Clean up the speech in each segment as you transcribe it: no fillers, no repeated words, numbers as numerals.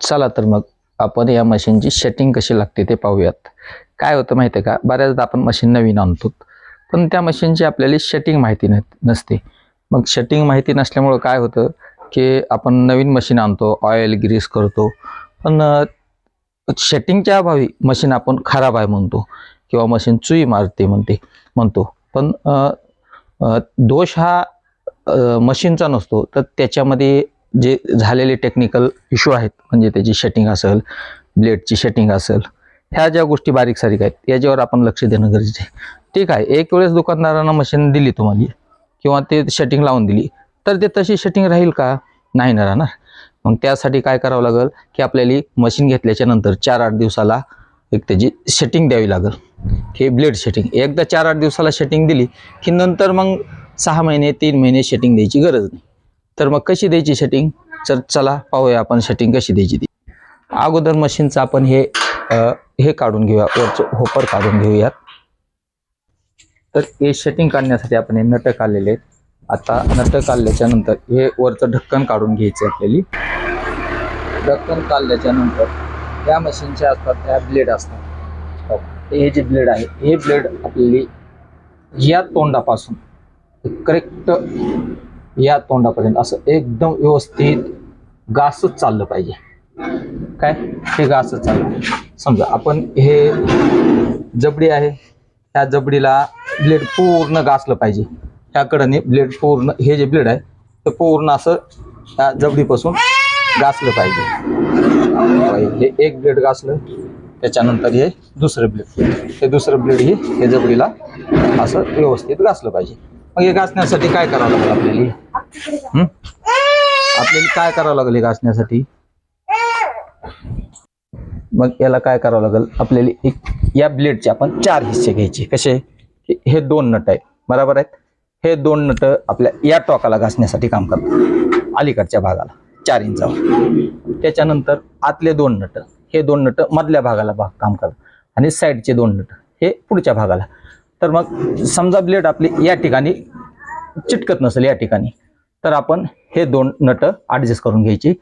चला तर मग आपण या मशीनची सेटिंग कशी लागते ते पाहूयात. काय होतं माहिती आहे का, बऱ्याचदा आपण मशीन नवीन आणतो पण त्या मशीनची आपल्याला सेटिंग माहिती नसते. मग सेटिंग माहिती नसल्यामुळं काय होतं की आपण नवीन मशीन आणतो, ऑइल ग्रीस करतो, पण सेटिंगच्या अभावी मशीन आपण खराब आहे म्हणतो किंवा मशीन चुई मारते म्हणतो. पण दोष हा मशीनचा नसतो, तर त्याच्यामध्ये जे झालेले टेक्निकल इश्यू आहेत, म्हणजे त्याची सेटिंग असेल, ब्लेडची सेटिंग असेल, ह्या ज्या गोष्टी बारीक सारीक आहेत याच्यावर आपण लक्ष देणं गरजेचं आहे. ठीक आहे, एक वेळेस दुकानदारानं मशीन दिली तुम्हाला किंवा ते सेटिंग लावून दिली तर ते तशी सेटिंग राहील का? नाही ना राहणार. मग त्यासाठी काय करावं लागेल की आपल्याला मशीन घेतल्याच्या नंतर 4-8 दिवसाला एक त्याची सेटिंग द्यावी लागेल. हे ब्लेड सेटिंग एकदा 4-8 दिवसाला सेटिंग दिली की नंतर मग 6 महिने 3 महिने सेटिंग द्यायची गरज नाही. तर मग कशी द्यायची सेटिंग? तर चला पाहूया आपण सेटिंग कशी द्यायची ती. अगोदर मशीनचं आपण हे काढून घेऊया, वरचं होपर काढून घेऊयात. तर हे सेटिंग काढण्यासाठी आपण हे नट काढलेले आहेत. आता नट काढल्याच्या नंतर हे वरचं ढक्कन काढून घ्यायचं आपल्याला. ढक्कन काढल्याच्या नंतर या मशीनच्या असतात त्या ब्लेड असतात. हे जे ब्लेड आहे हे ब्लेड आपल्याला या तोंडापासून करेक्ट या तोंडापर्यंत असं एकदम व्यवस्थित घासच चाललं पाहिजे. काय हे घासच चाललं. समजा आपण हे जबडी आहे, त्या जबडीला ब्लेड पूर्ण घासलं पाहिजे. त्या कडेने ब्लेड पूर्ण, हे जे ब्लेड आहे ते पूर्ण असं त्या जबडीपासून घासलं पाहिजे. हे एक ब्लेड घासलं, त्याच्यानंतर हे दुसरं ब्लेड, हे दुसरं ब्लेड हे जबडीला असं व्यवस्थित घासलं पाहिजे. मग हे घासण्यासाठी काय करावं लागेल आपल्याला? आपल्याला काय करावं लागेल हे घासण्यासाठी? मग याला काय करावं लागेल आपल्याला, एक या ब्लेडचे आपण 4 हिस्से घ्यायचे. कसे? हे 2 नट आहेत, बरोबर आहेत. हे 2 नट आपल्या या टोकाला घासण्यासाठी काम करतात, अलीकडच्या भागाला 4 इंचावर. त्याच्यानंतर आतले 2 नट, हे 2 नट मधल्या भागाला काम करतात आणि साईडचे 2 नट हे पुढच्या भागाला. तर मग समजा ब्लेड आपली या ठिकाणी चिटकत नसेल या ठिकाणी, तर आपण हे 2 नट ॲडजस्ट करून घ्यायची.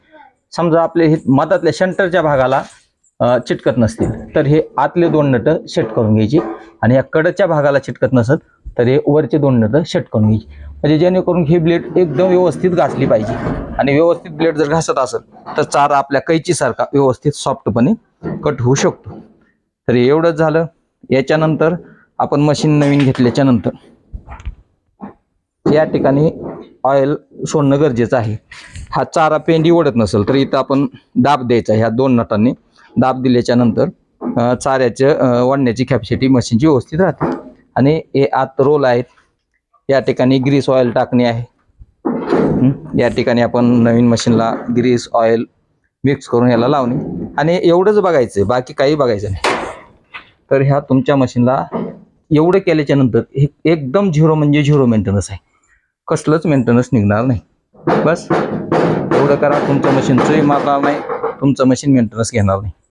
समजा आपले हे मधातल्या सेंटरच्या भागाला चिटकत नसतील तर हे आतले 2 नट सेट करून घ्यायची आणि या कडच्या भागाला चिटकत नसत तर हे वरचे 2 नट सेट करून घ्यायची. म्हणजे जेणेकरून ही ब्लेड एकदम व्यवस्थित घासली पाहिजे. आणि व्यवस्थित ब्लेड जर घासत असेल तर चारा आपल्या कैचीसारखा व्यवस्थित सॉफ्टपणे कट होऊ शकतो. तर एवढंच झालं. याच्यानंतर आपण मशीन नवीन घेतल्याच्या नंतर या ठिकाणी ऑइल सोडणं गरजेचं आहे. हा चारा पेंडी ओढत नसेल तर इथं आपण दाब द्यायचा. ह्या 2 नटांनी दाब दिल्याच्या नंतर चाऱ्याचं वाढण्याची कॅपॅसिटी मशीनची व्यवस्थित राहते. आणि हे आत रोल आहेत, या ठिकाणी ग्रीस ऑइल टाकणे आहे. या ठिकाणी आपण नवीन मशीनला ग्रीस ऑइल मिक्स करून याला लावणे आणि एवढंच बघायचं, बाकी काही बघायचं नाही. तर ह्या तुमच्या मशीनला एवढं केल्याच्या नंतर एकदम 0 म्हणजे 0 मेंटेनन्स आहे. कसलंच मेंटेनन्स निघणार नाही. बस एवढं करा, तुमचं मशीन चुई मारणार नाही, तुमचं मशीन मेंटेनन्स घेणार नाही.